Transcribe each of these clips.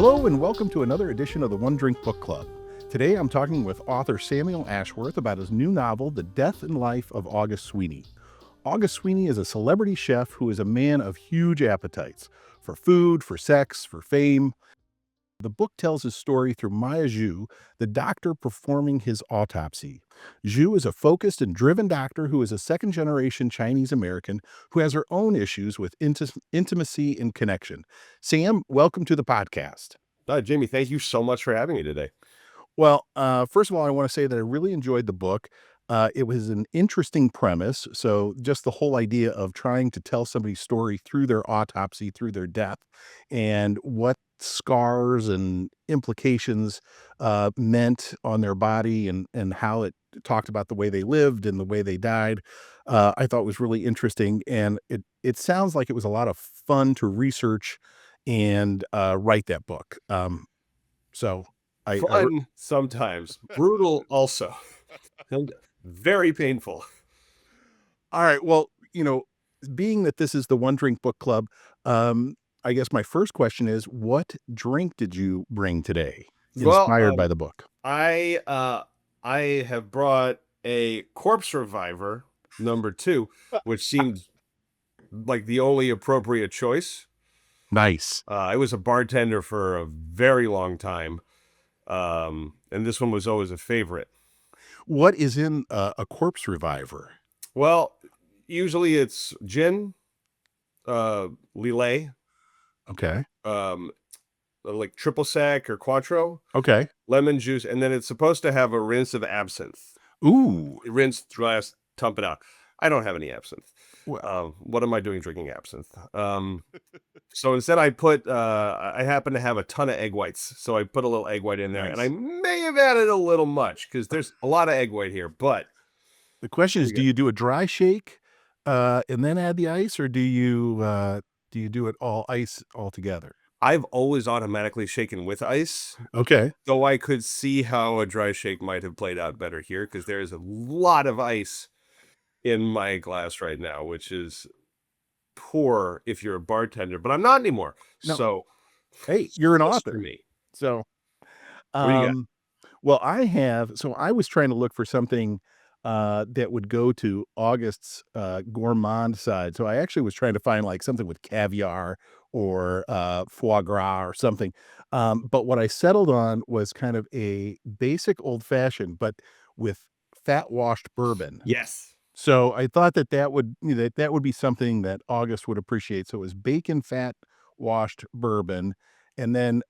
Hello and welcome to another edition of the One Drink Book Club. Today I'm talking with author Samuel Ashworth about his new novel, The Death and Life of August Sweeney. August Sweeney is a celebrity chef who is a man of huge appetites for food, for sex, for fame. The book tells his story through Maya Zhu, the doctor performing his autopsy. Zhu is a focused and driven doctor who is a second-generation Chinese American who has her own issues with intimacy and connection. Sam, welcome to the podcast. Jamey, thank you so much for having me today. Well, first of all, I want to say that I really enjoyed the book. It was an interesting premise. So, just the whole idea of trying to tell somebody's story through their autopsy, through their death, and what scars and implications meant on their body, and how it talked about the way they lived and the way they died, I thought was really interesting. And it sounds like it was a lot of fun to research and write that book. So. Fun sometimes, brutal also, and very painful. All right. Well, being that this is the One Drink Book Club, I guess my first question is, what drink did you bring today, inspired by the book? I have brought a Corpse Reviver #2, which seemed like the only appropriate choice. Nice. I was a bartender for a very long time. And this one was always a favorite. What is in a Corpse Reviver? Well, usually it's gin, Lillet. Okay. Like triple sec or Quattro. Okay. Lemon juice, and then it's supposed to have a rinse of absinthe. Ooh. Rinse, glass, dump it out. I don't have any absinthe. Well. What am I doing drinking absinthe? So instead I happen to have a ton of egg whites. So I put a little egg white in there. Nice. And I may have added a little much because there's a lot of egg white here. But the question is, do you do a dry shake and then add the ice, or do you do it all ice altogether? I've always automatically shaken with ice. Okay. Though I could see how a dry shake might have played out better here because there is a lot of ice in my glass right now, which is poor if you're a bartender, but I'm not anymore. No. So, hey, you're an author. For me. So, what do you got? Well, I was trying to look for something that would go to August's gourmand side. So I actually was trying to find like something with caviar or foie gras or something. But what I settled on was kind of a basic old fashioned, but with fat washed bourbon. Yes. So I thought that would be something that August would appreciate. So it was bacon fat washed bourbon, and then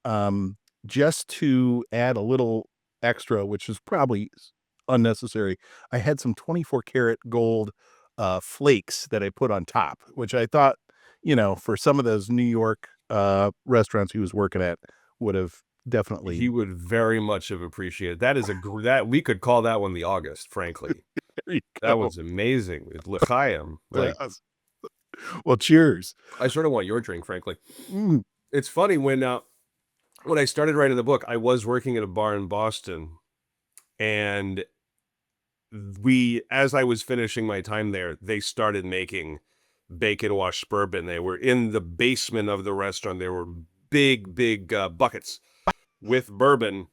just to add a little extra, which is probably unnecessary, I had some 24 karat gold flakes that I put on top, which I thought, for some of those New York restaurants he was working at would have definitely. He would very much have appreciated. That is that we could call that one the August, frankly. That was amazing. It's l'chaim. Well, cheers. I sort of want your drink, frankly. It's funny when I started writing the book, I was working at a bar in Boston, and as I was finishing my time there, they started making bacon washed bourbon. They were in the basement of the restaurant. There were big buckets with bourbon,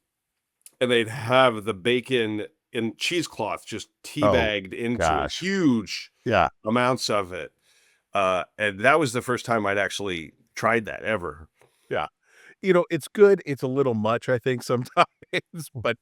and they'd have the bacon in cheesecloth just teabagged into huge amounts of it. And that was the first time I'd actually tried that ever. Yeah. It's good. It's a little much, I think, sometimes, but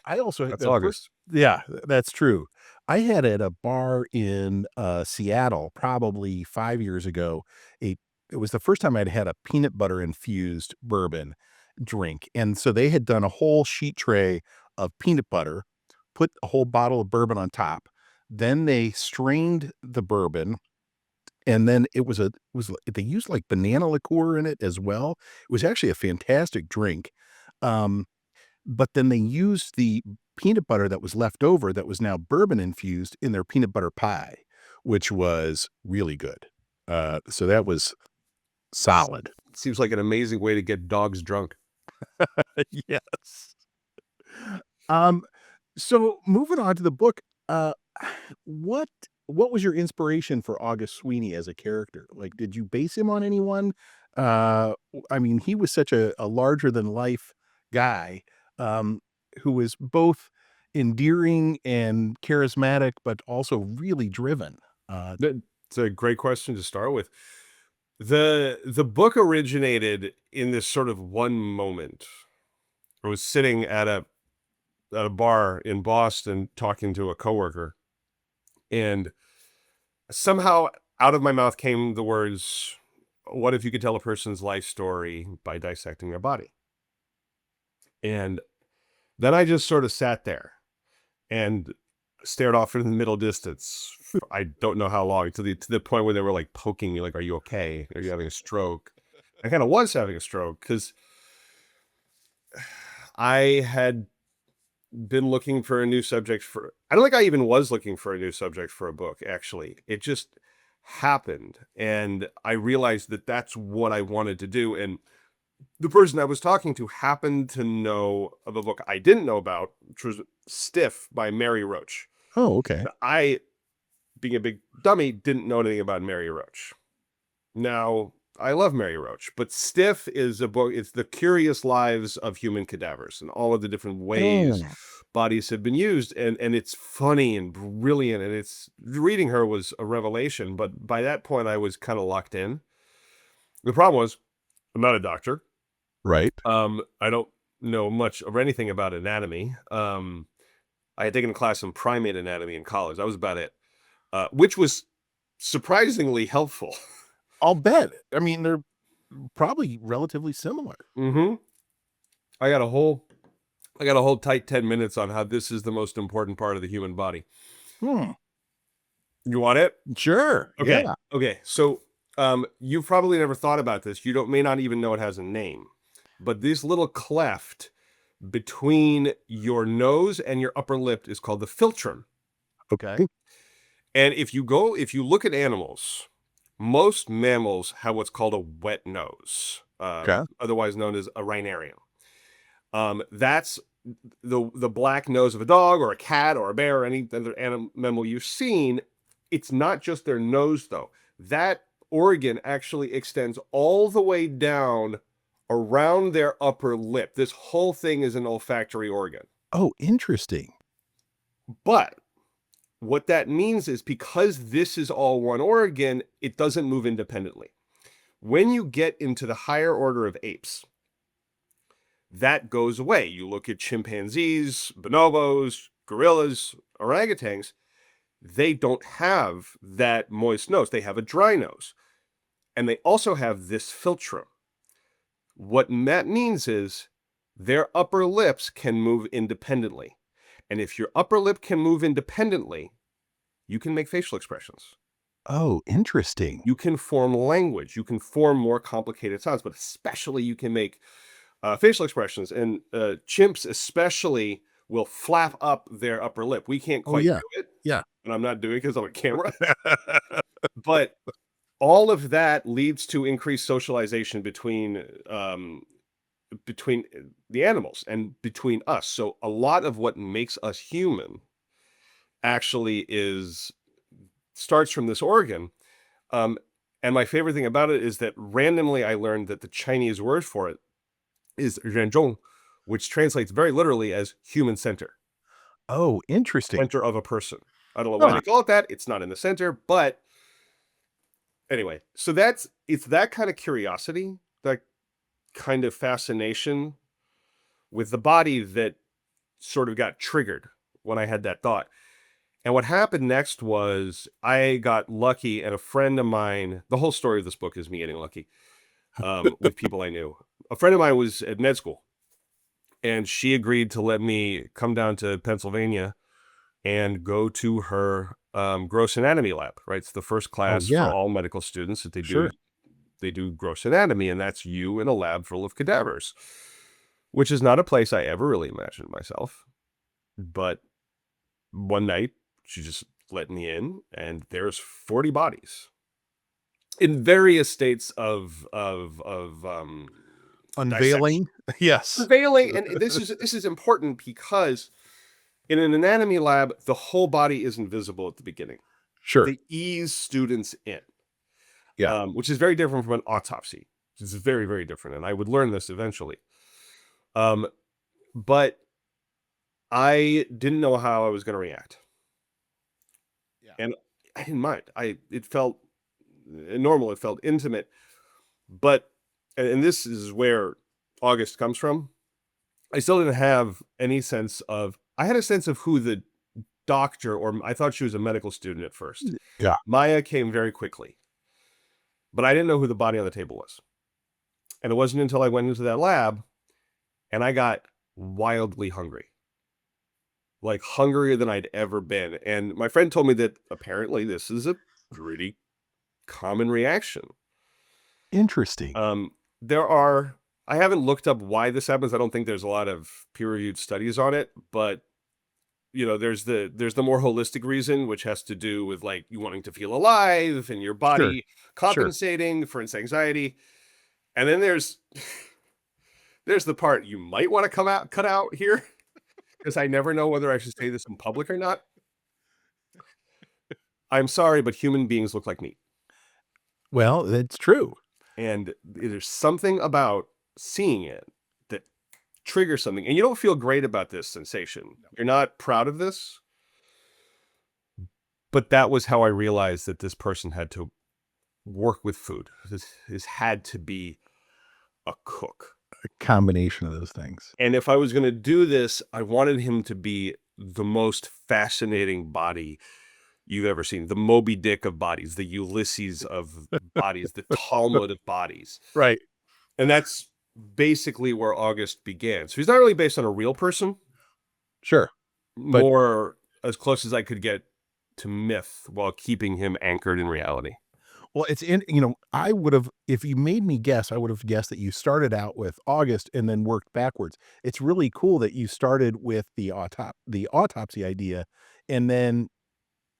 I also, that's August. Yeah, that's true. I had at a bar in Seattle, probably 5 years ago, it was the first time I'd had a peanut butter infused bourbon drink. And so they had done a whole sheet tray of peanut butter, put a whole bottle of bourbon on top. Then they strained the bourbon, and then they used like banana liqueur in it as well. It was actually a fantastic drink. But then they used the peanut butter that was left over that was now bourbon infused in their peanut butter pie, which was really good. So that was solid. Seems like an amazing way to get dogs drunk. Yes. So moving on to the book, what was your inspiration for August Sweeney as a character? Like, did you base him on anyone? I mean, he was such a larger than life guy, um, who was both endearing and charismatic, but also really driven. That's a great question to start with. The book originated in this sort of one moment. I was sitting at a bar in Boston talking to a coworker, and somehow out of my mouth came the words, "What if you could tell a person's life story by dissecting their body?" And then I just sort of sat there and stared off into the middle distance. I don't know how long, to the point where they were like poking me, like, "Are you okay? Are you having a stroke?" I kind of was having a stroke because I had been looking for a new subject for. I don't think I even was looking for a new subject for a book. Actually, it just happened, and I realized that that's what I wanted to do. And the person I was talking to happened to know of a book I didn't know about, which was Stiff by Mary Roach. Oh, okay. I, being a big dummy, didn't know anything about Mary Roach. Now, I love Mary Roach, but Stiff is a book. It's the curious lives of human cadavers and all of the different ways Mm. bodies have been used. And it's funny and brilliant. And it's reading her was a revelation. But by that point, I was kind of locked in. The problem was, I'm not a doctor. Right. I don't know much of anything about anatomy. I had taken a class in primate anatomy in college. That was about it, which was surprisingly helpful. I'll bet. I mean, they're probably relatively similar. hmm I got a whole I got a whole tight 10 minutes on how this is the most important part of the human body. Hmm. You want it? Sure. Okay. Yeah. Okay. So, you've probably never thought about this. You don't may not even know it has a name. But this little cleft between your nose and your upper lip is called the philtrum. Okay. And if you look at animals, most mammals have what's called a wet nose, Okay. otherwise known as a rhinarium. That's the black nose of a dog or a cat or a bear or any other animal you've seen. It's not just their nose though. That organ actually extends all the way down around their upper lip. This whole thing is an olfactory organ. Oh, interesting. But what that means is because this is all one organ, it doesn't move independently. When you get into the higher order of apes, that goes away. You look at chimpanzees, bonobos, gorillas, orangutans, they don't have that moist nose. They have a dry nose. And they also have this philtrum. What that means is their upper lips can move independently. And if your upper lip can move independently, you can make facial expressions. Oh, interesting. You can form language. You can form more complicated sounds, but especially you can make facial expressions. And chimps, especially, will flap up their upper lip. We can't Oh, quite yeah. do it, Yeah. and I'm not doing it because I'm on camera. But all of that leads to increased socialization between the animals and between us. So a lot of what makes us human actually is starts from this organ. Um, and my favorite thing about it is that randomly I learned that the Chinese word for it is "renzhong," which translates very literally as human center, Oh, interesting. center of a person. I don't know why Huh. they call it that. It's not in the center, but anyway. So it's that kind of curiosity, that kind of fascination with the body that sort of got triggered when I had that thought. And what happened next was I got lucky, and a friend of mine. The whole story of this book is me getting lucky with people I knew. A friend of mine was at med school, and she agreed to let me come down to Pennsylvania and go to her gross anatomy lab. Right, it's the first Oh, class for yeah. all medical students that Sure. they do gross anatomy, and that's you in a lab full of cadavers, which is not a place I ever really imagined myself. But one night, she just let me in, and there's 40 bodies in various states of dissection. Unveiling? Yes. Prevailing, and this is important because in an anatomy lab, the whole body isn't visible at the beginning. Sure. They ease students in, Yeah. which is very different from an autopsy. It's very, very different, and I would learn this eventually. Um, but I didn't know how I was going to react, Yeah. and I didn't mind. It felt normal. It felt intimate, but and this is where August comes from. I still didn't have any sense of. I had a sense of who the doctor, or I thought she was a medical student at first. Yeah. Maya came very quickly, but I didn't know who the body on the table was. And it wasn't until I went into that lab and I got wildly hungry, like hungrier than I'd ever been. And my friend told me that apparently this is a pretty common reaction. Interesting. Um, there are, I haven't looked up why this happens. I don't think there's a lot of peer-reviewed studies on it, but there's the more holistic reason, which has to do with like you wanting to feel alive and your Sure. body Sure. compensating for its anxiety. And then there's the part you might want to cut out here because I never know whether I should say this in public or not. I'm sorry, but human beings look like meat. Well, that's true. And there's something about seeing it that triggers something. And you don't feel great about this sensation. You're not proud of this. But that was how I realized that this person had to work with food. This had to be a cook. A combination of those things. And if I was going to do this, I wanted him to be the most fascinating body you've ever seen. The Moby Dick of bodies, the Ulysses of bodies, the Talmud of bodies. Right. And that's basically where August began. So he's not really based on a real person, Sure. But more as close as I could get to myth while keeping him anchored in reality. well, it's in, I would have, if you made me guess, I would have guessed that you started out with August and then worked backwards. It's really cool that you started with the autopsy idea and then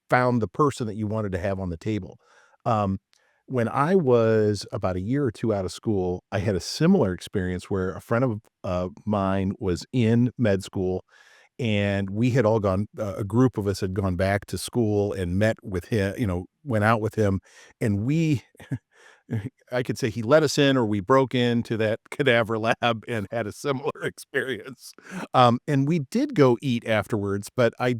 found the person that you wanted to have on the table. Um, when I was about a year or 2 out of school, I had a similar experience where a friend of, mine was in med school, and we had all gone a group of us had gone back to school and met with him, went out with him, and we I could say he let us in or we broke into that cadaver lab and had a similar experience. And we did go eat afterwards, but I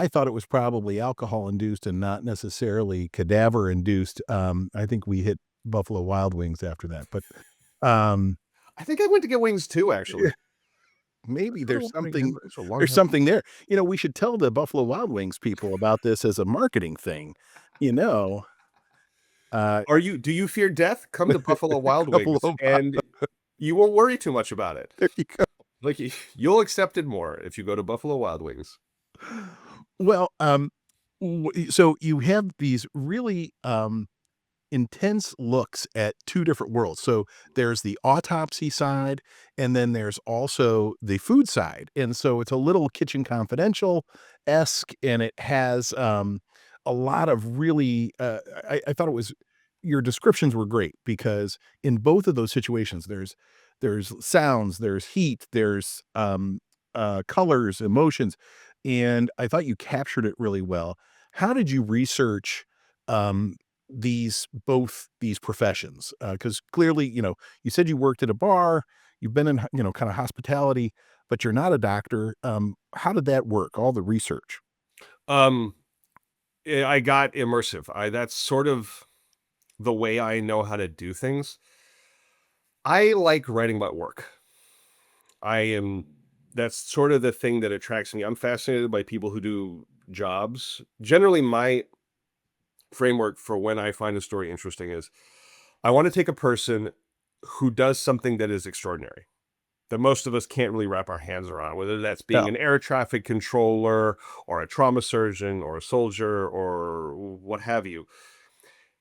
thought it was probably alcohol induced and not necessarily cadaver induced. I think we hit Buffalo Wild Wings after that, but, um, I think I went to get wings too, actually. maybe I don't remember. It's a long there's time. something there. We should tell the Buffalo Wild Wings people about this as a marketing thing, you know? Uh, Do you fear death? Come to Buffalo Wild Buffalo Wings and you won't worry too much about it. There you go. Like you'll accept it more if you go to Buffalo Wild Wings. Well, so you have these really, intense looks at 2 different worlds. So there's the autopsy side, and then there's also the food side. And so it's a little Kitchen Confidential-esque, and it has, a lot of really, I thought it was your descriptions were great because in both of those situations, there's sounds, there's heat, there's, colors, emotions, and I thought you captured it really well. How did you research, um, these professions? Because clearly, you said you worked at a bar, you've been in, kinda hospitality, but you're not a doctor. How did that work, all the research? Um, I got immersive. I That's sort of the way I know how to do things. I like writing about work. I am That's sort of the thing that attracts me. I'm fascinated by people who do jobs. Generally, my framework for when I find a story interesting is I want to take a person who does something that is extraordinary, that most of us can't really wrap our hands around, whether that's being Yeah, an air traffic controller or a trauma surgeon or a soldier or what have you.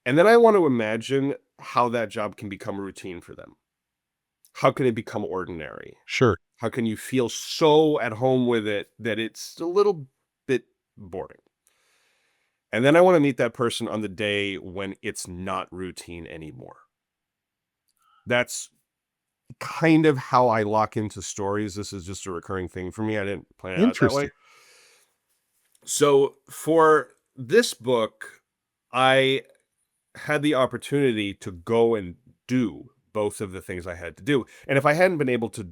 And then I want to imagine how that job can become routine for them. How can it become ordinary? sure. How can you feel so at home with it that it's a little bit boring? And then I want to meet that person on the day when it's not routine anymore. That's kind of how I lock into stories. This is just a recurring thing for me. I didn't plan it out that Interesting. way. So for this book, I had the opportunity to go and do both of the things I had to do. And if I hadn't been able to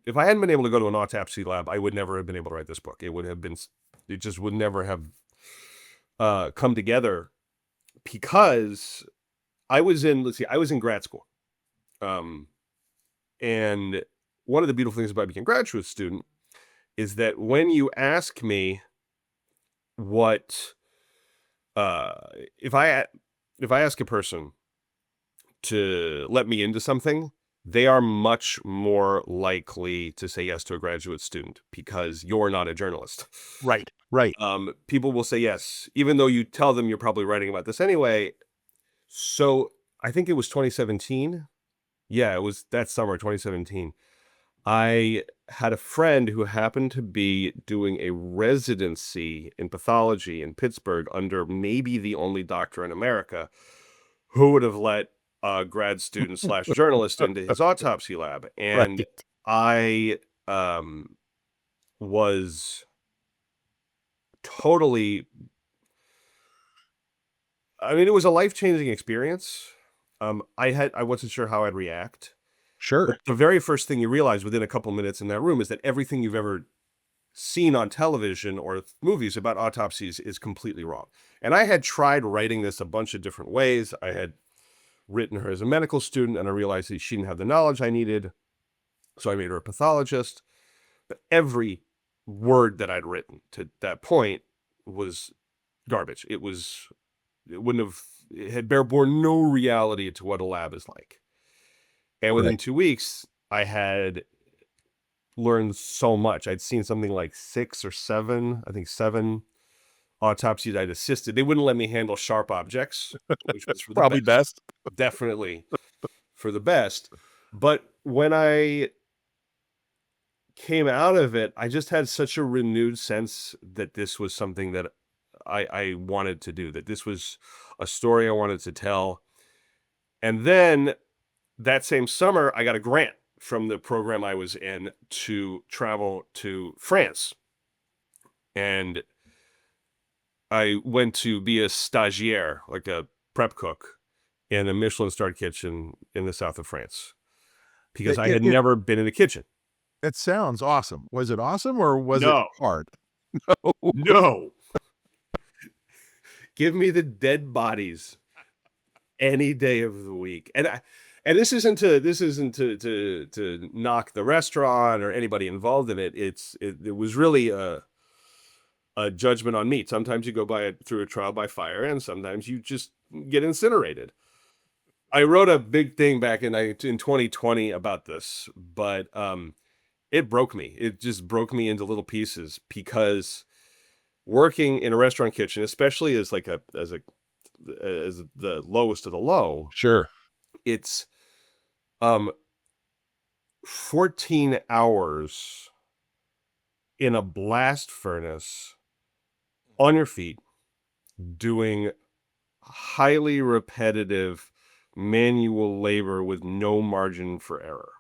go to an autopsy lab, I would never have been able to write this book. It just would never have come together, because I was in grad school. Um, and one of the beautiful things about being a graduate student is that when you ask me what, uh, if I, if I ask a person to let me into something, they are much more likely to say yes to a graduate student because you're not a journalist. Right, right. People will say yes, even though you tell them you're probably writing about this anyway. So I think it was 2017. Yeah, it was that summer, 2017. I had a friend who happened to be doing a residency in pathology in Pittsburgh under maybe the only doctor in America who would have let a grad student slash journalist into his autopsy lab. And Right. I was totally, I mean, it was a life-changing experience. I wasn't sure how I'd react. But Sure. the very first thing you realize within a couple minutes in that room is that everything you've ever seen on television or movies about autopsies is completely wrong. And I had tried writing this a bunch of different ways. I had written her as a medical student, and I realized that she didn't have the knowledge I needed. So I made her a pathologist. But every word that I'd written to that point was garbage. It had borne no reality to what a lab is like. And within Right. 2 weeks, I had learned so much. I'd seen something like 6 or 7, I think 7 autopsies I'd assisted. They wouldn't let me handle sharp objects, which was for the Probably best. best. Definitely for the best. But when I came out of it, I just had such a renewed sense that this was something that I wanted to do, that this was a story I wanted to tell. And then that same summer, I got a grant from the program I was in to travel to France. And I went to be a stagiaire, like a prep cook, in a Michelin-starred kitchen in the south of France, because It I it had it never been in a kitchen. it sounds awesome. Was it awesome or was it No, hard? no. Give me the dead bodies any day of the week. And this isn't to knock the restaurant or anybody involved in it. It was really a judgment on meat. Sometimes you go through a trial by fire, and sometimes you just get incinerated. I wrote a big thing back in 2020 about this, but it broke me. It just broke me into little pieces, because working in a restaurant kitchen, especially as the lowest of the low, Sure. it's um 14 hours in a blast furnace on your feet doing highly repetitive manual labor with no margin for error.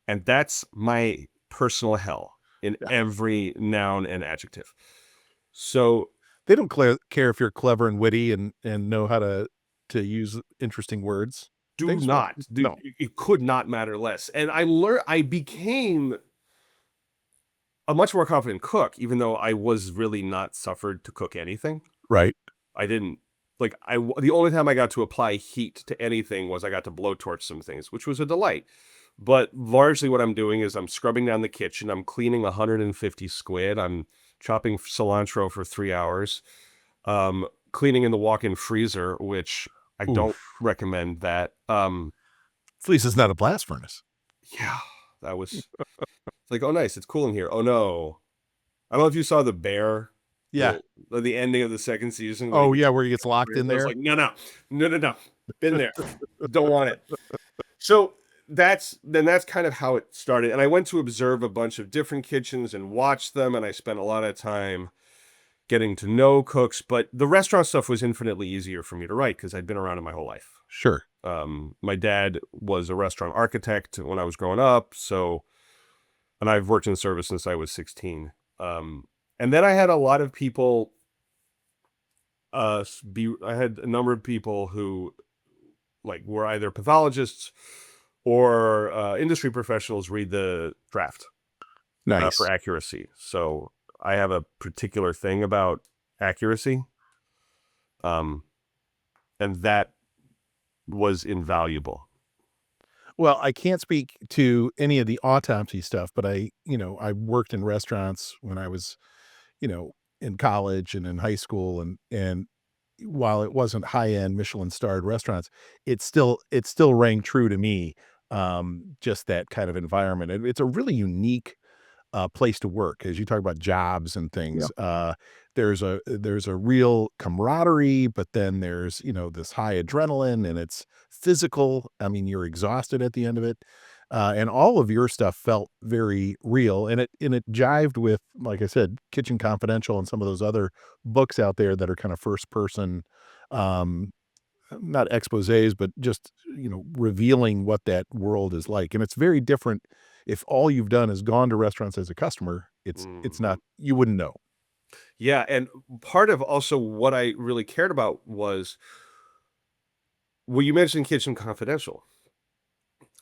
And that's my personal hell in Yeah. every noun and adjective. So They don't care if you're clever and witty and know how to use interesting words. They do just want not, dude, no. it could not matter less. And I became a much more confident cook, even though I was really not suffered to cook anything. Right. I didn't the only time I got to apply heat to anything was I got to blowtorch some things, which was a delight. But largely what I'm doing is I'm scrubbing down the kitchen. I'm cleaning 150 squid. I'm chopping cilantro for 3 hours. Cleaning in the walk-in freezer, which I don't Oof. recommend that. At least it's not a blast furnace. Yeah, that was like, oh, nice. It's cool in here. Oh, no. I don't know if you saw The Bear, Yeah. the ending of the second season when he Oh, gets, yeah, where he gets locked in I was there. like, no, no, no, no, no. Been there. Don't want it. So that's kind of how it started. And I went to observe a bunch of different kitchens and watch them. And I spent a lot of time getting to know cooks. But the restaurant stuff was infinitely easier for me to write because I'd been around it my whole life. Sure. My dad was a restaurant architect when I was growing up. And I've worked in service since I was 16. And then I had a lot of people, I had a number of people who like where either pathologists or industry professionals read the draft for Nice. accuracy. So I have a particular thing about accuracy, um, and that was invaluable. Well, I can't speak to any of the autopsy stuff, but I worked in restaurants when I was, in college and in high school, and while it wasn't high-end Michelin starred restaurants, it still rang true to me, just that kind of environment. It's a really unique place to work as you talk about jobs and Yeah. things. There's a real camaraderie, but then there's, this high adrenaline and it's physical. I mean, you're exhausted at the end of it. And all of your stuff felt very real, and it jived with, like I said, Kitchen Confidential and some of those other books out there that are kind of first person, um, not exposés, but just, revealing what that world is like, and it's very different if all you've done is gone to restaurants as a customer, it's Mhm. not you wouldn't know. Yeah, and part of also what I really cared about was, well, you mentioned Kitchen Confidential.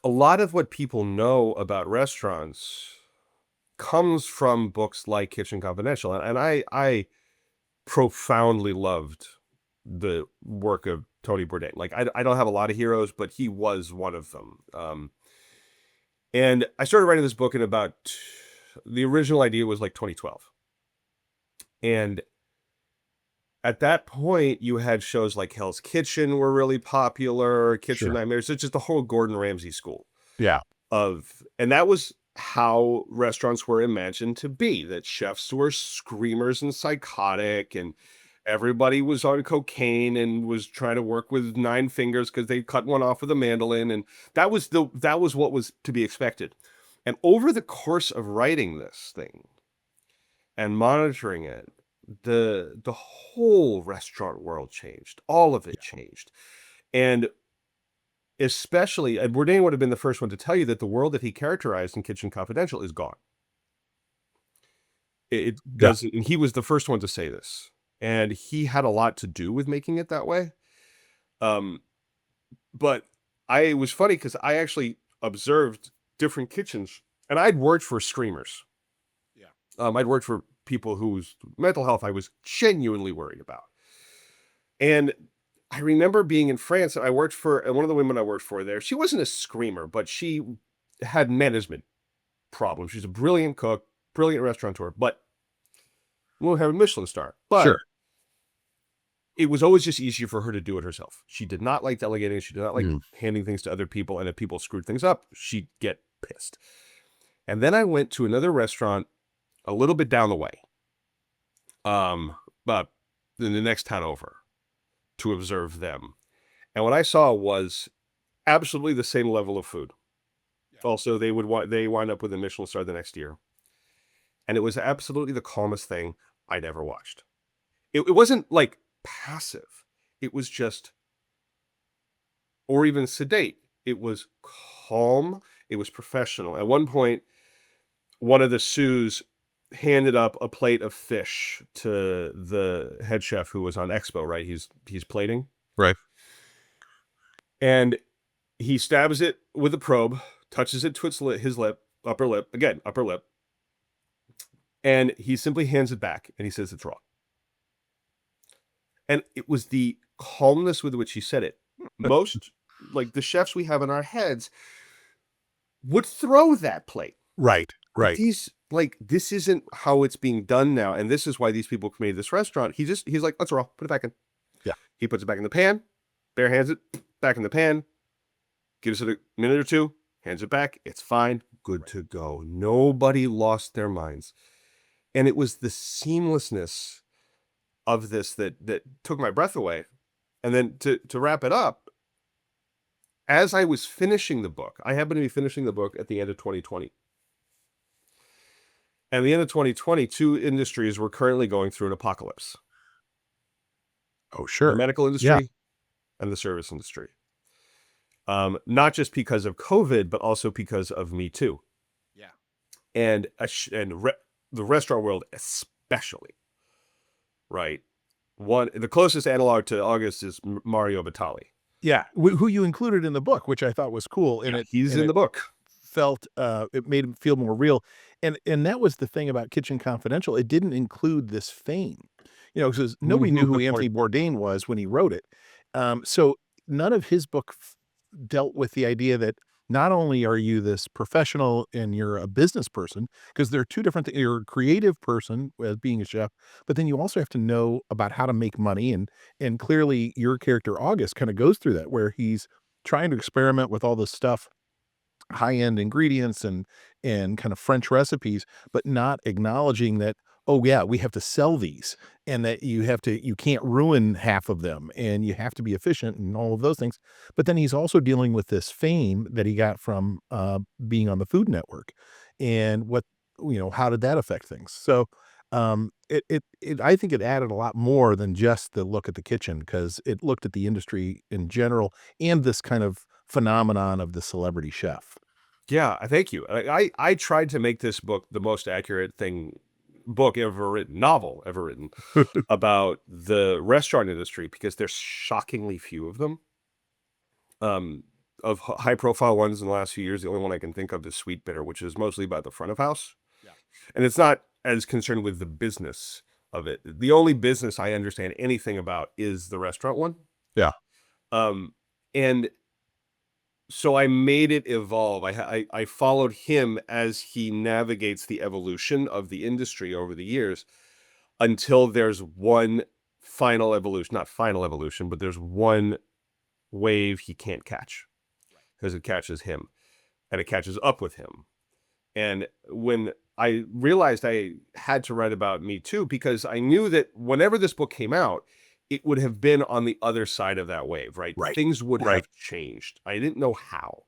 A lot of what people know about restaurants comes from books like Kitchen Confidential, and I profoundly loved the work of Tony Bourdain. Like, I don't have a lot of heroes, but he was one of them. And I started writing this book in about the original idea was like 2012. And at that point, you had shows like Hell's Kitchen were really popular, Kitchen Sure. Nightmares. It's just the whole Gordon Ramsay school Yeah. and that was how restaurants were imagined to be, that chefs were screamers and psychotic, and everybody was on cocaine and was trying to work with nine fingers because they cut one off with a mandolin, and that was what was to be expected. And over the course of writing this thing and monitoring it, the whole restaurant world changed. All of it Yeah. changed. And especially, and Bourdain would have been the first one to tell you that the world that he characterized in Kitchen Confidential is gone. It Yeah. doesn't, and he was the first one to say this, and he had a lot to do with making it that way. Um, but I it was funny because I actually observed different kitchens, and I'd worked for screamers. Yeah. I'd worked for people whose mental health I was genuinely worried about, and I remember being in France, and I worked for and one of the women I worked for there. She wasn't a screamer, but she had management problems. She's a brilliant cook, brilliant restaurateur, but won't have a Michelin star. But Sure. it was always just easier for her to do it herself. She did not like delegating. She did not like Mm. handing things to other people. And if people screwed things up, she'd get pissed. And then I went to another restaurant a little bit down the way, but in the next town over to observe them. And what I saw was absolutely the same level of food. Yeah. Also, they wind up with a Michelin star the next year. And it was absolutely the calmest thing I'd ever watched. It wasn't like passive. It was just, or even sedate. It was calm. It was professional. At one point, one of the sous handed up a plate of fish to the head chef who was on expo, right? He's plating. Right. And he stabs it with a probe, touches it to his lip, upper lip, again, upper lip, and he simply hands it back and he says it's raw. And it was the calmness with which he said it. Most, like the chefs we have in our heads, would throw that plate. Right. But Right. this isn't how it's being done now. And this is why these people created this restaurant. He's like, let's raw, put it back in. Yeah. He puts it back in the pan, bare hands it back in the pan, gives it a minute or two, hands it back. It's fine. Good Right. to go. Nobody lost their minds. And it was the seamlessness of this that took my breath away. And then to wrap it up, as I was finishing the book, I happened to be finishing the book at the end of 2020. And at the end of 2020, two industries were currently going through an apocalypse: Oh, the sure. medical Yeah. industry and the service industry. Not just because of COVID, but also because of Me Too Yeah. and the restaurant world, especially. Right. The closest analog to August is Mario Batali. Yeah, who you included in the book, which I thought was cool, Yeah, he's and in it the book. felt, it made it feel more real, and that was the thing about Kitchen Confidential, it didn't include this fame, you know, 'cause nobody knew Mhm, who good point. Anthony Bourdain was when he wrote it, so none of his book dealt with the idea that not only are you this professional and you're a business person, because there are 2 different you're a creative person as being a chef, but then you also have to know about how to make money, and clearly your character August kinda goes through that, where he's trying to experiment with all this stuff, high-end ingredients and kind of French recipes, but not acknowledging that, "Oh, yeah, we have to sell these, and that you can't ruin half of them, and you have to be efficient," and all of those things. But then he's also dealing with this fame that he got from, being on the Food Network, and how did that affect things? So, I think it added a lot more than just the look at the kitchen, because it looked at the industry in general and this kind of phenomenon of the celebrity chef. Yeah, thank you. I tried to make this book the most accurate book ever written, novel ever written about the restaurant industry because there's shockingly few of them. Um, of high profile ones in the last few years, the only one I can think of is Sweet Bitter, which is mostly about the front of house. Yeah. And it's not as concerned with the business of it. The only business I understand anything about is the restaurant one. Yeah. Um, and so I made it evolve. I followed him as he navigates the evolution of the industry over the years until there's one final evolution, not final evolution, but there's one wave he can't catch because it catches him and it catches up with him. And when I realized I had to write about Me Too, because I knew that whenever this book came out, it would have been on the other side of that wave, right? Right. Things would Right. have changed. I didn't know how,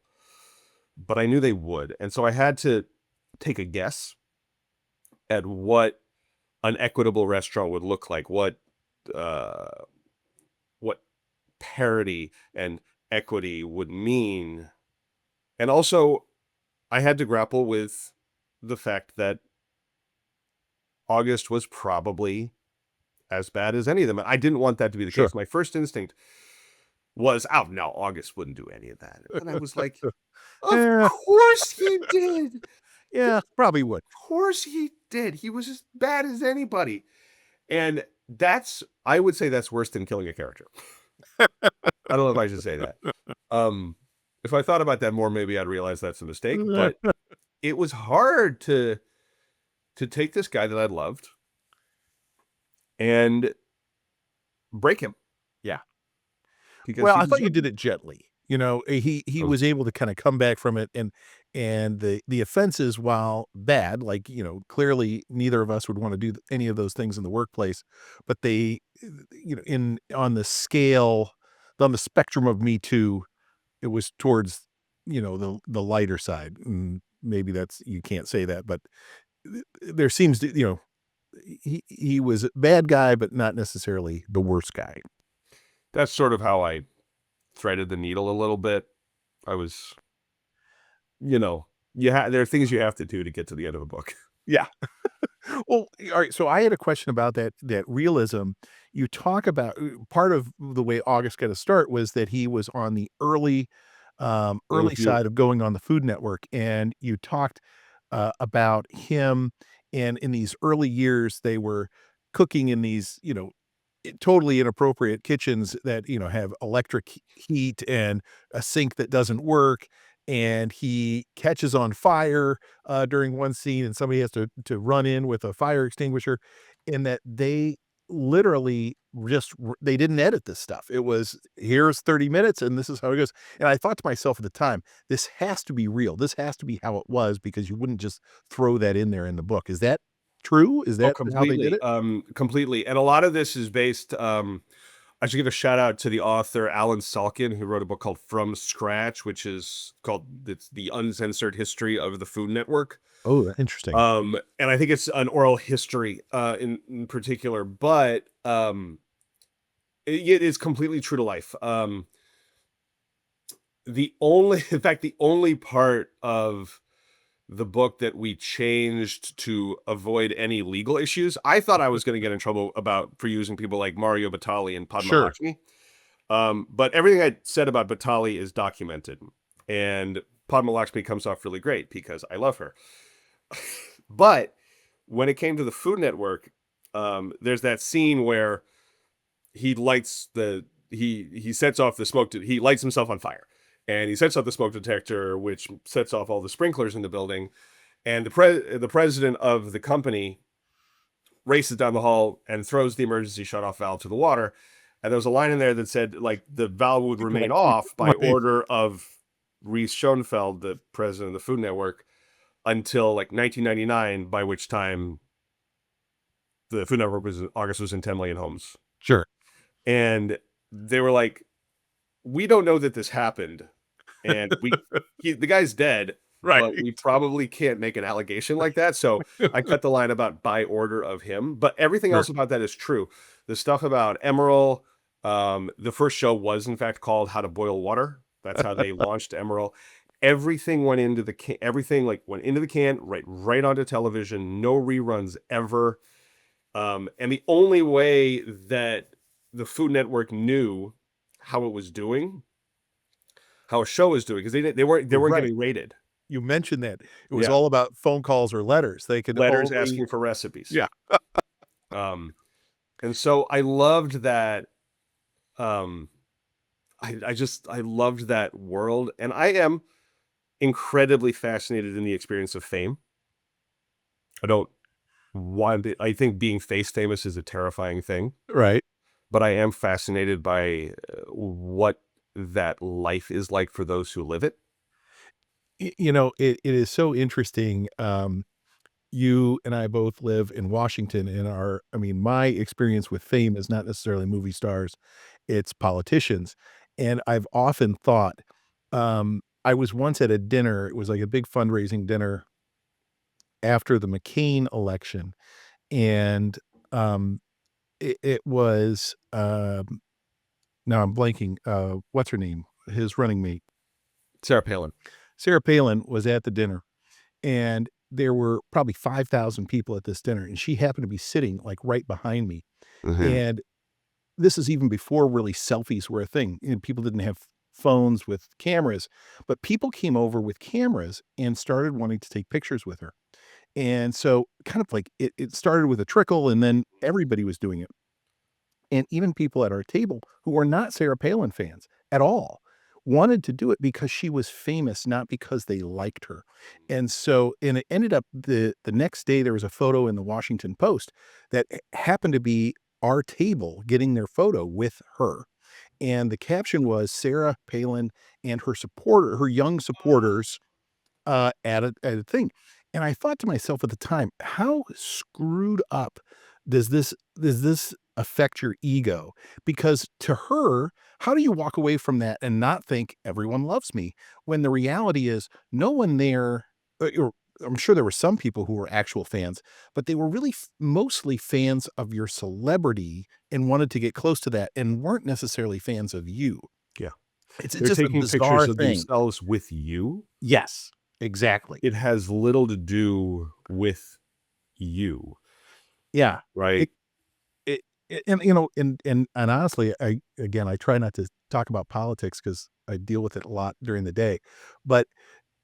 but I knew they would. And so I had to take a guess at what an equitable restaurant would look like, uh, what parity and equity would mean. And also, I had to grapple with the fact that August was probably as bad as any of them. I didn't want that to be the Sure. case. My first instinct was, oh, no, August wouldn't do any of that. And I was like, of Eh, course he did. yeah, probably would. Of course he did. He was as bad as anybody. And I would say that's worse than killing a character. I don't know if I should say that. Um, if I thought about that more, maybe I'd realize that's a mistake. But it was hard to take this guy that I loved and break him Yeah. because Well, he I thought you deserved did it. it gently. He Oh, was able to kinda come back from it, and the offenses, while bad, like, clearly neither of us would wanna do any of those things in the workplace, but in on the scale on the spectrum of Me Too, it was towards, the lighter side, and maybe that's you can't say that, but there seems to he was a bad guy, but not necessarily the worst guy. that's sort of how I threaded the needle a little bit. I was, you know, there are things you have to do to get to the end of a book. Yeah. Well, all right, so I had a question about that realism. You talk about part of the way August got to start was that he was on the early Mhm. side of going on the Food Network, and you talked, about him, and in these early years, they were cooking in these, totally inappropriate kitchens that, have electric heat and a sink that doesn't work, and he catches on fire, during one scene, and somebody has to run in with a fire extinguisher, and that they literally they didn't edit this stuff. It was, "Here's 30 minutes, and this is how it goes," and I thought to myself at the time, "This has to be real. This has to be how it was, because you wouldn't just throw that in there in the book." Is that true? Is Oh, that how they did completely, it? completely, and a lot of this is based, I should give a shout out to the author, Alan Salkin, who wrote a book called From Scratch, which is it's the uncensored history of the Food Network. Oh, interesting. And I think it's an oral history, in particular, but, it is completely true to life. In fact, the only part of the book that we changed to avoid any legal issues, I thought I was gonna get in trouble for using people like Mario Batali and Padma Sure. Lakshmi. But everything I said about Batali is documented, and Padma Lakshmi comes off really great because I love her. But when it came to the Food Network, there's that scene where he lights the he sets off the he lights himself on fire, and he sets off the smoke detector, which sets off all the sprinklers in the building. And the president of the company races down the hall and throws the emergency shut-off valve to the water. And there was a line in there that said, like, the valve would remain Right. off by Right. order of Reese Schoenfeld, the president of the Food Network, until like 1999, by which time the Food Network August was in 10 million homes. Sure. And they were like, we don't know that this happened. And the guy's dead, Right. but we probably can't make an allegation like that. So I cut the line about by order of him, but everything Sure. else about that is true. The stuff about Emerald, the first show was in fact called How to Boil Water. That's how they launched Emerald. Everything went into the can. Everything like went into the can, right onto television. No reruns ever. And the only way that the Food Network knew how it was doing, how a show was doing, because they weren't Right. getting rated. You mentioned that. It was Yeah, all about phone calls or letters. They could letters only asking for recipes. yeah. Um, and so I loved that. Um, I loved that world, and I am incredibly fascinated in the experience of fame. I don't want it. I think being face famous is a terrifying thing, Right. but I am fascinated by what that life is like for those who live it. It is so interesting. You and I both live in Washington and my experience with fame is not necessarily movie stars, it's politicians. And I've often thought, I was once at a dinner, it was like a big fundraising dinner after the McCain election. And it was, now I'm blanking, what's her name? His running mate. Sarah Palin. Sarah Palin was at the dinner and there were probably 5,000 people at this dinner, and she happened to be sitting, like, right behind me, Mhm. and this is even before really selfies were a thing, and people didn't have phones with cameras, but people came over with cameras and started wanting to take pictures with her, and so, kind of like, it started with a trickle, and then everybody was doing it. And even people at our table who were not Sarah Palin fans at all wanted to do it because she was famous, not because they liked her. And it ended up the next day there was a photo in the Washington Post that happened to be our table getting their photo with her. And the caption was Sarah Palin and her young supporters at a thing. And I thought to myself at the time, how screwed up does this affect your ego? Because to her, how do you walk away from that and not think everyone loves me when the reality is no one there or I'm sure there were some people who were actual fans, but they were really mostly fans of your celebrity and wanted to get close to that and weren't necessarily fans of you. Yeah. It's They're just a taking pictures bizarre of thing. themselves with you. Yes, exactly. It has little to do with you, Yeah. right? It it and honestly, I try not to talk about politics because I deal with it a lot during the day, but,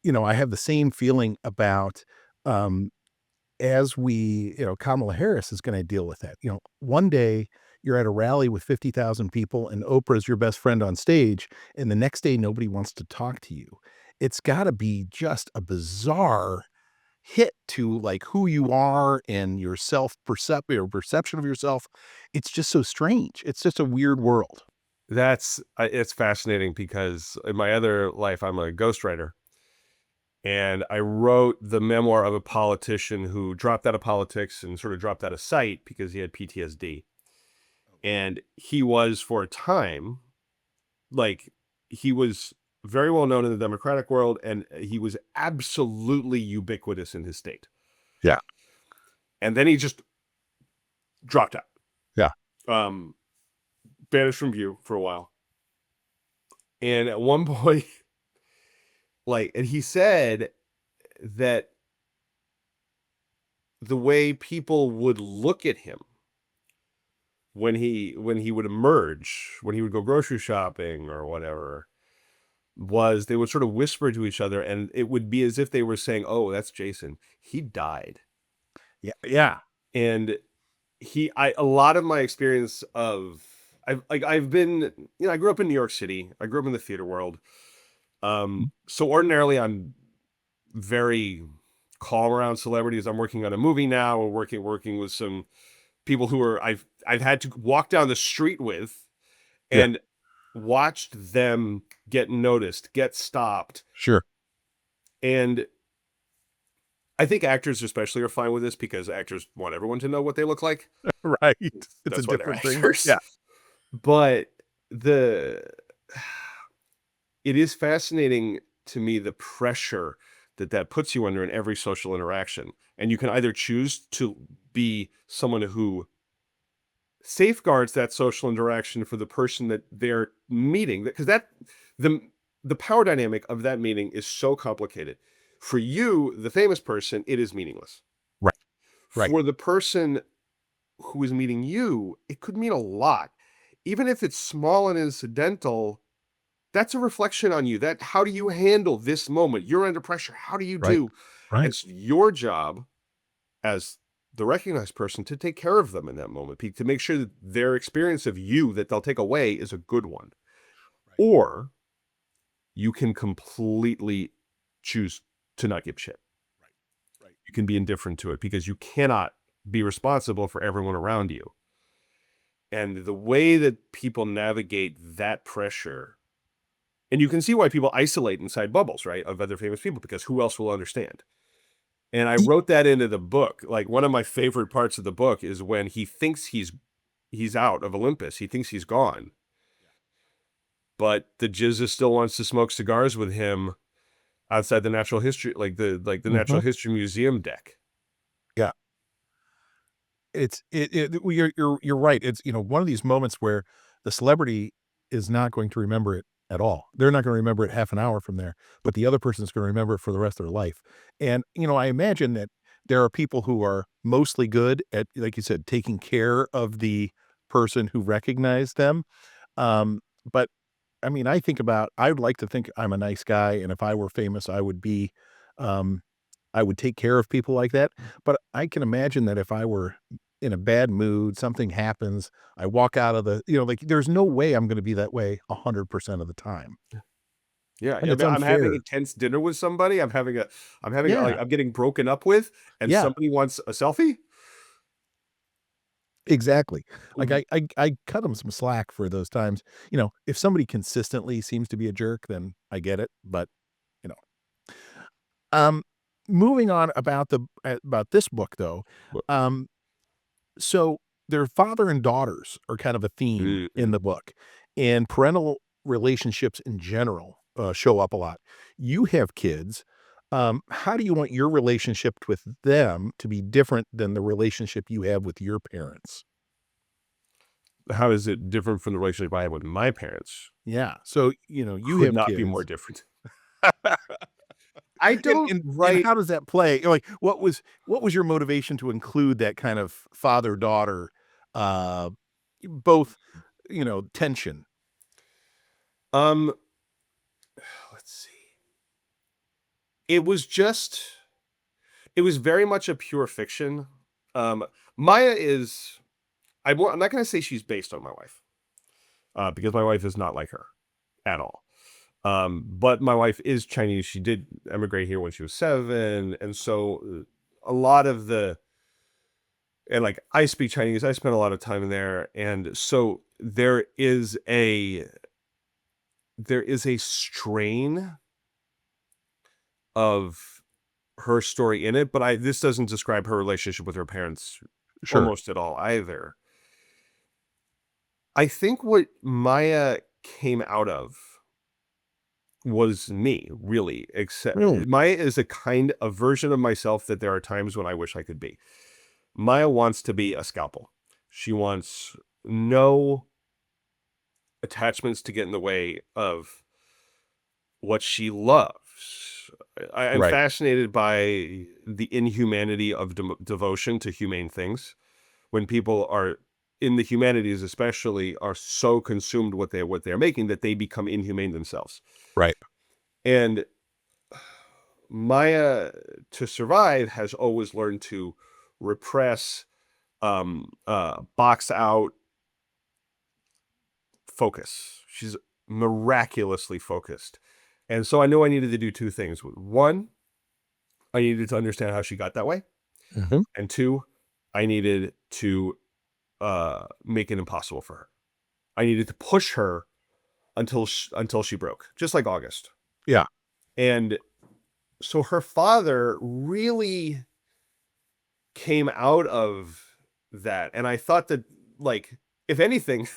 I have the same feeling about, um, as Kamala Harris is gonna deal with that. One day, you're at a rally with 50,000 people, and Oprah's your best friend on stage, and the next day, nobody wants to talk to you. It's gotta be just a bizarre hit to, like, who you are and your perception of yourself. It's just so strange. It's just a weird world. It's fascinating because in my other life, I'm a ghostwriter. And I wrote the memoir of a politician who dropped out of politics and sort of dropped out of sight because he had PTSD. And he was, for a time, like, he was very well known in the Democratic world, and he was absolutely ubiquitous in his state. Yeah, And then he just dropped out, yeah. um, vanished from view for a while. And at one point, and he said that the way people would look at him when he would emerge, when he would go grocery shopping or whatever, was they would sort of whisper to each other, and it would be as if they were saying, "Oh, that's Jason. He died." Yeah, yeah. And a lot of my experience of I've been, I grew up in New York City. I grew up in the theater world. So ordinarily I'm very calm around celebrities. I'm working on a movie now. We're working with some people who are I've had to walk down the street with Yeah, and watched them get noticed, get stopped. sure. And I think actors especially are fine with this because actors want everyone to know what they look like. Right. It's a That's why they're different thing. actors. Yeah. But the it is fascinating to me the pressure that puts you under in every social interaction. And you can either choose to be someone who safeguards that social interaction for the person that they're meeting, because the the power dynamic of that meeting is so complicated. For you, the famous person, it is meaningless. Right, right, For the person who is meeting you, it could mean a lot. Even if it's small and incidental, that's a reflection on you. That how do you handle this moment? You're under pressure. How do you right, do? right, It's your job as the recognized person to take care of them in that moment, to make sure that their experience of you that they'll take away is a good one. right, Or you can completely choose to not give a shit. right, right. You can be indifferent to it because you cannot be responsible for everyone around you. And the way that people navigate that pressure, and you can see why people isolate inside bubbles, right, of other famous people, because who else will understand? And I E wrote that into the book. Like, one of my favorite parts of the book is when he thinks he's out of Olympus. He thinks he's gone, but the Jizza still wants to smoke cigars with him outside the natural history, like the Mhm. Natural History Museum deck. Yeah. Well, you're right. It's, one of these moments where the celebrity is not going to remember it at all. They're not gonna remember it half an hour from there, but the other person's gonna remember it for the rest of their life. And, I imagine that there are people who are mostly good at, like you said, taking care of the person who recognized them. Um, but I mean, I would like to think I'm a nice guy, and if I were famous, um, I would take care of people like that, but I can imagine that if I were in a bad mood, something happens, I walk out of like, there's no way I'm gonna be that way 100% of the time, Yeah, and I it's mean, I'm having a unfair. tense dinner with somebody. Yeah, I'm getting broken up with, and yeah, somebody wants a selfie. exactly. Like, W- I cut them some slack for those times. If somebody consistently seems to be a jerk, then I get it, but, you know. Um, moving on about this book, though, um so their father and daughters are kind of a theme in Mhm. the book, and parental relationships in general, show up a lot. You have kids. How do you want your relationship with them to be different than the relationship you have with your parents? How is it different from the relationship I had with my parents? Yeah. So, you Could have not be more kids. different. I And don't and write. how does that play? Like, what was your motivation to include that kind of father-daughter, uh, both, tension? Um, let's see. It was just. It was very much a pure fiction. Um, Maya is. I'm not going to say she's based on my wife, because my wife is not like her at all. But my wife is Chinese. She did emigrate here when she was 7, and so a lot of the and like I speak Chinese. I spent a lot of time there, and so there is a strain of her story in it. But this doesn't describe her relationship with her parents Sure. almost at all either. I think what Maya came out of was me, really. Except Really? Maya is a version of myself that there are times when I wish I could be. Maya wants to be a scalpel. She wants no attachments to get in the way of what she loves. I'm Right. fascinated by the inhumanity of devotion to humane things. When people are in the humanities especially, are so consumed with what they're making that they become inhumane themselves. Right. And Maya, to survive, has always learned to repress, box out, focus. She's miraculously focused. And so I knew I needed to do two things. One, I needed to understand how she got that way. Mhm. And two, I needed to make it impossible for her. I needed to push her until she broke, just like August. Yeah. And so her father really came out of that. And I thought that, like, if anything,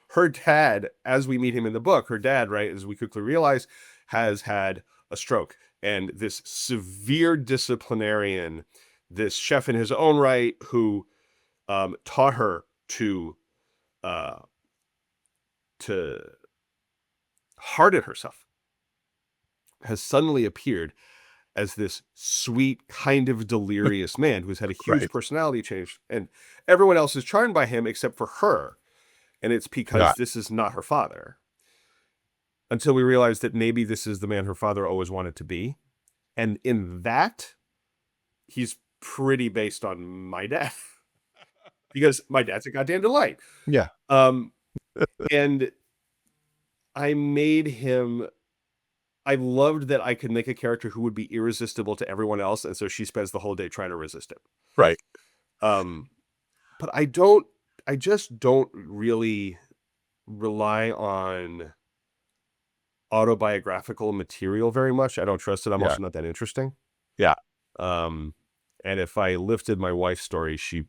her dad, as we meet him in the book, her dad, right, as we quickly realize, has had a stroke. And this severe disciplinarian, this chef in his own right, who taught her uh, to harden herself, has suddenly appeared as this sweet, kind of delirious man who's had a huge Right. personality change. And everyone else is charmed by him except for her. And it's Yeah. because this is not her father. Until we realize that maybe this is the man her father always wanted to be. And in that, he's pretty based on my dad. Because my dad's a goddamn delight. Yeah. Um, and I made him, I loved that I could make a character who would be irresistible to everyone else, and so she spends the whole day trying to resist him. Right. Um, but I just don't really rely on autobiographical material very much. I don't trust it. I'm Yeah. also not that interesting. Yeah. Um, and if I lifted my wife's story, she,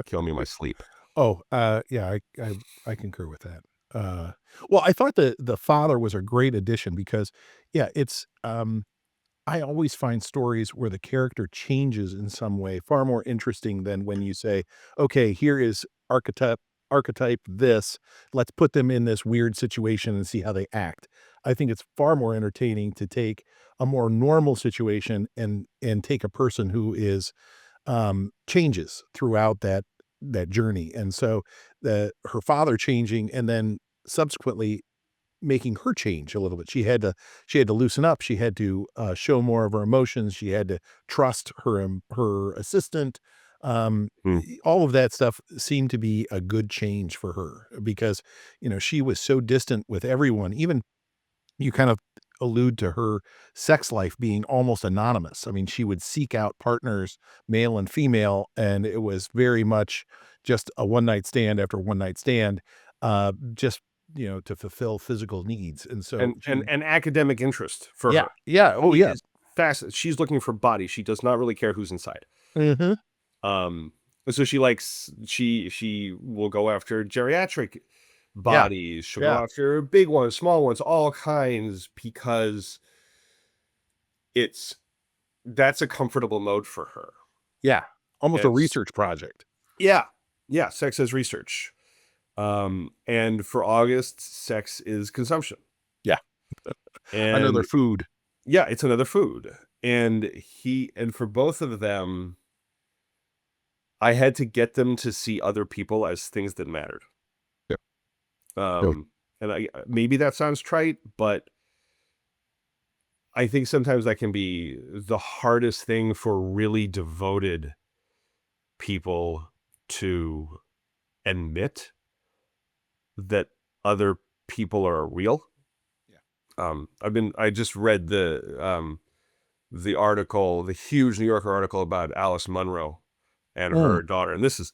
kill me in my sleep. Oh, yeah, I concur with that. Well, I thought the father was a great addition because, yeah, I always find stories where the character changes in some way far more interesting than when you say, "Okay, here is archetype this, let's put them in this weird situation and see how they act." I think it's far more entertaining to take a more normal situation and take a person who is changes throughout that journey, and so her father changing and then subsequently making her change a little bit. She had to loosen up. She had to show more of her emotions. She had to trust her assistant. Hmm. All of that stuff seemed to be a good change for her because she was so distant with everyone. Even you kind of allude to her sex life being almost anonymous. I mean, she would seek out partners, male and female, and it was very much just a one night stand after one night stand, just to fulfill physical needs. And so And academic interest for yeah, her. yeah, oh She yeah, is fast. She's looking for body. She does not really care who's inside. hmm Um, so she will go after geriatric yeah, bodies. She'll go yeah, after big ones, small ones, all kinds, because it's that's a comfortable mode for her. yeah, almost a It's research project. yeah, yeah. Sex as research. And for August, sex is consumption. Yeah, another And food. yeah, it's another food. And for both of them, I had to get them to see other people as things that mattered. Yeah, no, Um, and I maybe that sounds trite, but I think sometimes that can be the hardest thing for really devoted people to admit that other people are real. yeah. I just read the article, the huge New Yorker article about Alice Munro and Mm, her daughter. And this is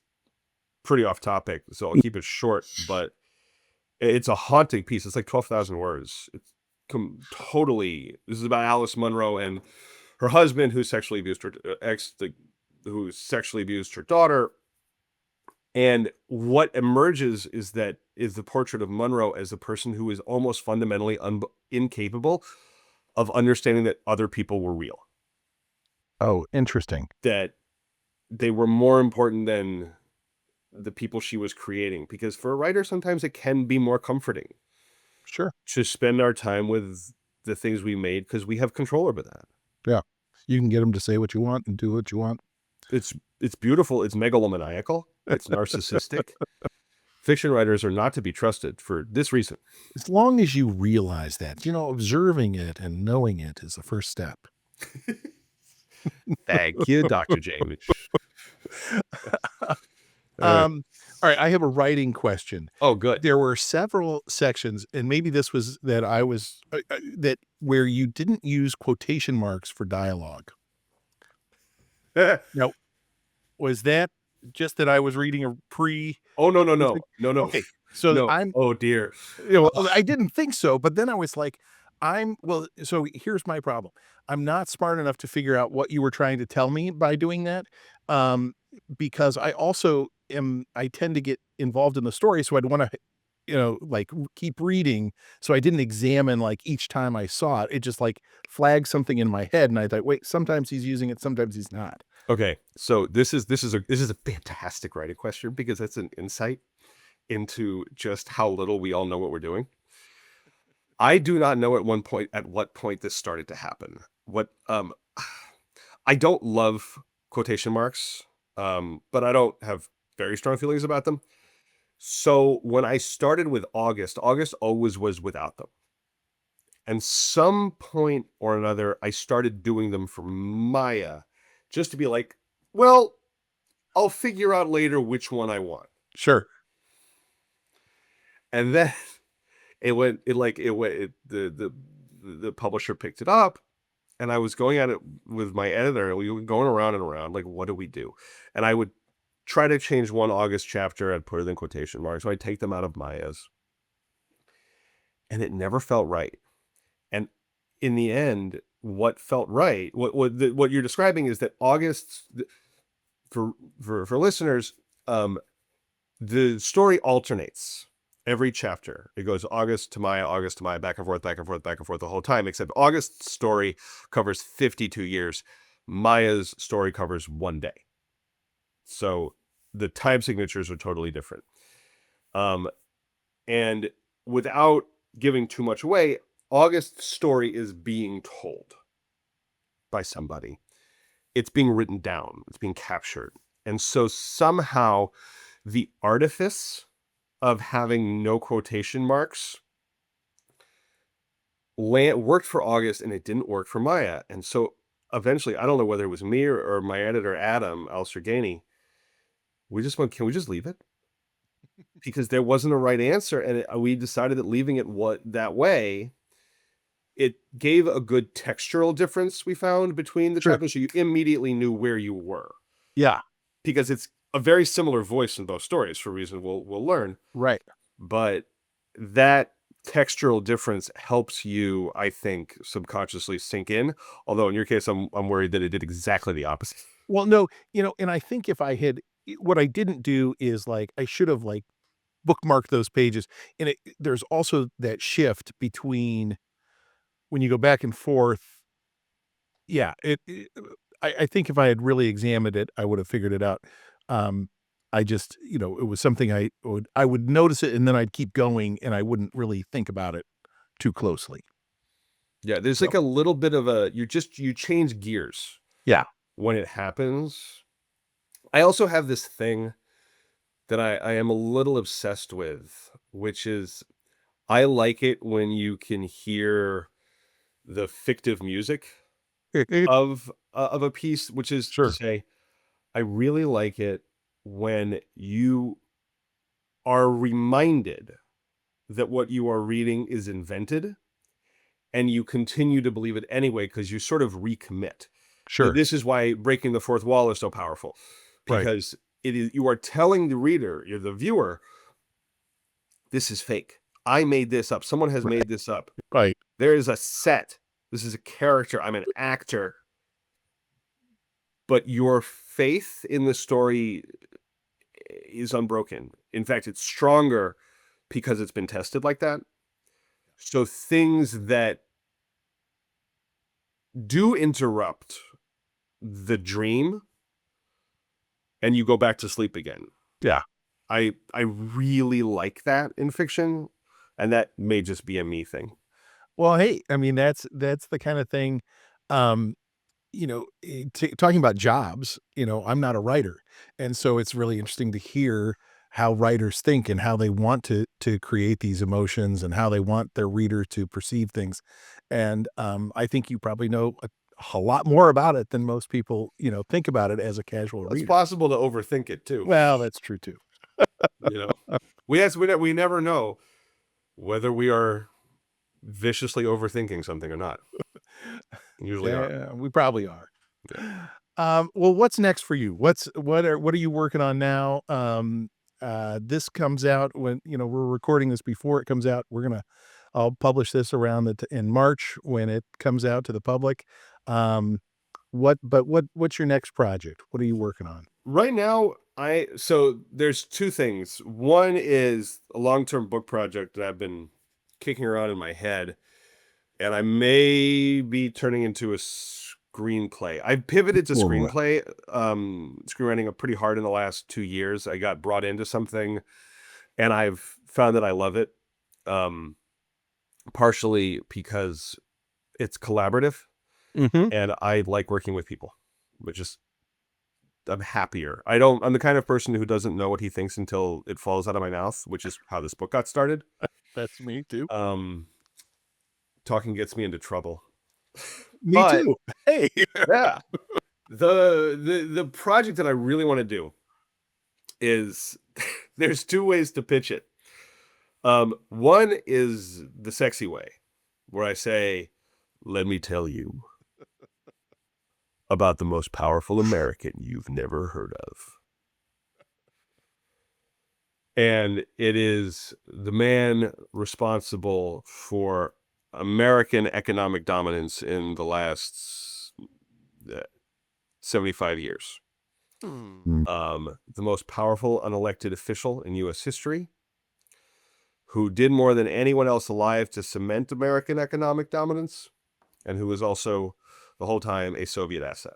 pretty off topic, so I'll keep it short, but it's a haunting piece. It's like 12,000 words. It's totally, this is about Alice Munro and her husband who sexually abused her who sexually abused her daughter. And what emerges is the portrait of Munro as a person who is almost fundamentally incapable of understanding that other people were real, oh, interesting. that they were more important than the people she was creating. Because for a writer, sometimes it can be more comforting Sure. to spend our time with the things we made because we have control over that. Yeah, you can get them to say what you want and do what you want. It's beautiful. It's megalomaniacal. It's narcissistic. Fiction writers are not to be trusted for this reason. As long as you realize that, observing it and knowing it is the first step. Thank you, Dr. Jamey. All right. Um, all right, I have a writing question. Oh, good. There were several sections, and maybe this was that I was that where you didn't use quotation marks for dialogue. Now, was that just that I was reading a pre? Oh, no, no, no. No, no. Okay, so No. I'm Oh, dear. I didn't think so, but then I was like, so here's my problem. I'm not smart enough to figure out what you were trying to tell me by doing that. Um, because I tend to get involved in the story, so I'd want to, like keep reading. So I didn't examine like each time I saw it. It just like flagged something in my head, and I thought, wait, sometimes he's using it, sometimes he's not. Okay, so this is a fantastic writing question because that's an insight into just how little we all know what we're doing. I do not know at what point this started to happen. I don't love quotation marks, but I don't have very strong feelings about them. So when I started with August always was without them. And some point or another, I started doing them for Maya, just to be like, well, I'll figure out later which one I want. Sure. And then the publisher picked it up, and I was going at it with my editor, and we were going around and around, like, what do we do? And I would try to change one August chapter, I'd put it in quotation marks, so I'd take them out of Maya's. And it never felt right. And in the end, what felt right, what you're describing is that for listeners, the story alternates every chapter. It goes August to Maya, back and forth, back and forth, back and forth the whole time, except August's story covers 52 years. Maya's story covers 1 day. So the time signatures are totally different. And without giving too much away, August's story is being told by somebody. It's being written down. It's being captured. And so somehow the artifice of having no quotation marks worked for August, and it didn't work for Maya. And so eventually, I don't know whether it was me or my editor, Adam Al-Sergani, we just went, can we just leave it? Because there wasn't a right answer, and we decided that leaving it that way, it gave a good textural difference we found between the Sure. chapters, so you immediately knew where you were. Yeah. Because it's a very similar voice in both stories for a reason we'll learn. Right. But that textural difference helps you, I think, subconsciously sink in. Although in your case, I'm worried that it did exactly the opposite. Well, no, and I think if I had what I didn't do is like I should have like bookmarked those pages. And there's also that shift between when you go back and forth. Yeah, I think if I had really examined it, I would have figured it out. I just, it was something I would notice it and then I'd keep going and I wouldn't really think about it too closely. Yeah, there's So, like a little bit of you change gears yeah, when it happens. I also have this thing that I am a little obsessed with, which is I like it when you can hear the fictive music of a piece, which is to sure, say, I really like it when you are reminded that what you are reading is invented and you continue to believe it anyway because you sort of recommit. sure, This is why breaking the fourth wall is so powerful, right, because you are telling the reader, you're the viewer, this is fake. I made this up. Someone has right, made this up. right, There is a set. This is a character. I'm an actor. But your faith in the story is unbroken. In fact, it's stronger because it's been tested like that. So things that do interrupt the dream and you go back to sleep again. yeah. I really like that in fiction, and that may just be a me thing. Well, hey, I mean, that's the kind of thing, um, talking about jobs, I'm not a writer, and so it's really interesting to hear how writers think and how they want to create these emotions and how they want their reader to perceive things. And I think you probably know a lot more about it than most people, think about it as a casual It's reader. possible to overthink it too, Well, that's true too. you know? We never know whether we are viciously overthinking something or not. Usually are. Yeah, we probably are. Yeah. Well, what's next for you? What are you working on now? This comes out when, we're recording this before it comes out. I'll publish this around in March when it comes out to the public. Um, what's your next project? What are you working on? Right now, so there's two things. One is a long-term book project that I've been kicking around in my head, and I may be turning into a screenplay. I pivoted to Cool. screenwriting pretty hard in the last 2 years. I got brought into something, and I've found that I love it. Um, Partially because it's collaborative, Mhm. and I like working with people, which is I'm happier. I'm the kind of person who doesn't know what he thinks until it falls out of my mouth, which is how this book got started. That's me too. Um, Talking gets me into trouble. Me But too. Hey. yeah, the project that I really want to do is there's two ways to pitch it. One is the sexy way, where I say, "Let me tell you about the most powerful American you've never heard of." And it is the man responsible for American economic dominance in the last 75 years. Mm. The most powerful unelected official in U.S. history, who did more than anyone else alive to cement American economic dominance, and who was also the whole time a Soviet asset.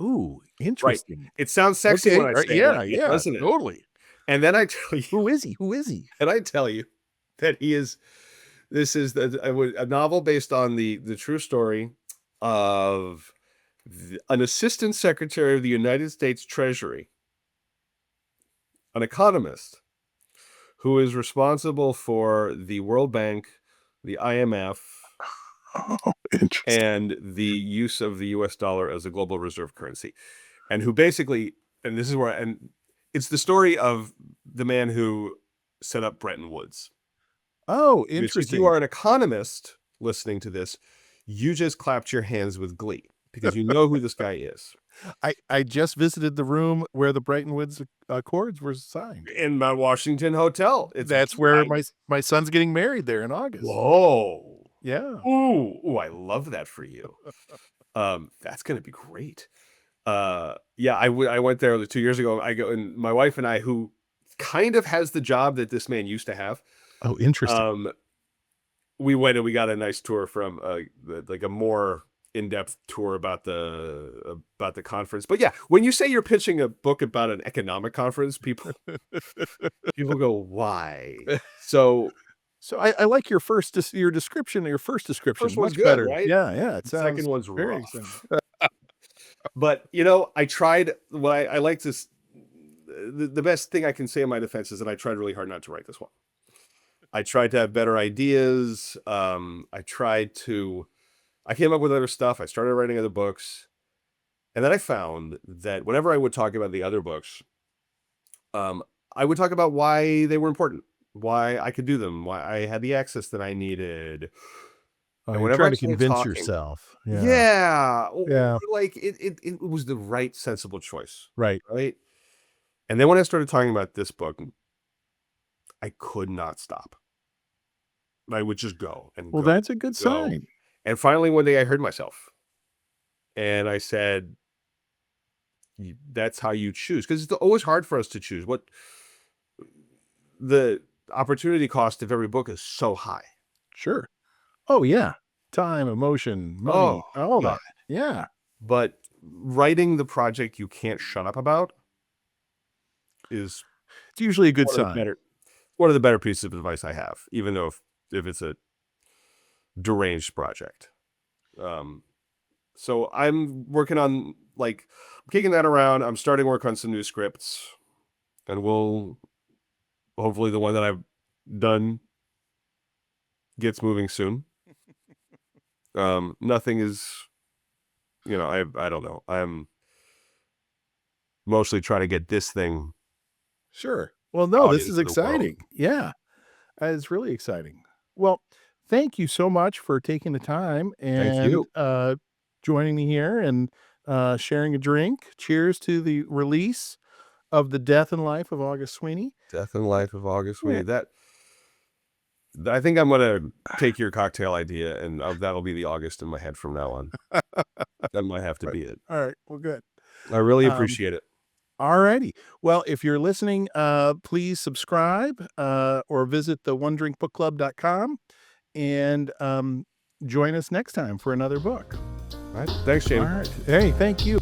Ooh, Right. interesting. It sounds sexy when Okay. I Right. say it Yeah. like that, Yeah. doesn't it? Totally. And then I tell you, Who is he? Who is he? and I tell you that he is. This is a novel based on the true story of an assistant secretary of the United States Treasury, an economist who is responsible for the World Bank, the IMF, Oh, interesting. and the use of the US dollar as a global reserve currency. And who basically, and this is where, and it's the story of the man who set up Bretton Woods. Oh, Which, if you interesting. are an economist listening to this, you just clapped your hands with glee because you know who this guy is. I just visited the room where the Bretton Woods Accords were signed. In Mount Washington Hotel. It's That's where I my son's getting married there in August. whoa. Yeah. Ooh, I love that for you. That's gonna be great. Yeah, I went there 2 years ago. I go and my wife and I, who kind of has the job that this man used to have, Oh, interesting. um, we went and we got a nice tour from like a more in-depth tour about the conference. But yeah, when you say you're pitching a book about an economic conference, people go, "Why?" So So I like your description, your first description first one's much good, better. right? Yeah, yeah, it The second sounds one's very rough. exciting. But I tried. What I like to. The best thing I can say in my defense is that I tried really hard not to write this one. I tried to have better ideas. I came up with other stuff. I started writing other books. And then I found that whenever I would talk about the other books, um, I would talk about why they were important, why I could do them, why I had the access that I needed. Oh, And you're whenever trying I to started convince talking, yourself. Yeah. yeah, Yeah. like it was the right sensible choice, Right. right? And then when I started talking about this book, I could not stop. I would just go and Well, go that's a good and go. sign. And finally, one day I heard myself and I said, That's how you choose." Because it's always hard for us to choose. The opportunity cost of every book is so high. Sure. Oh, yeah. Time, emotion, Oh, money, all God. that. Yeah. But writing the project you can't shut up about is It's usually a good one of the sign. better one of the better pieces of advice I have, even though if it's a deranged project. Um, So I'm working on like kicking that around. I'm starting work on some new scripts, and we'll hopefully the one that I've done gets moving soon. Nothing is, I don't know. I'm mostly trying to get this thing Sure. Well, no, out this is into the world. exciting. Yeah, it's really exciting. Well, thank you so much for taking the time Thank and, you. joining me here and, sharing a drink. Cheers to the release of The Death and Life of August Sweeney. Death and Life of August Yeah. Sweeney. I think I'm gonna take your cocktail idea, and that'll be the August in my head from now on. That might have to Right. be it. Alright, well, good. I really Um, appreciate it. alrighty. Well, if you're listening, please subscribe, or visit the onedrinkbookclub.com and, join us next time for another book. All right. Thanks, Jamey. Alright. Hey, thank you.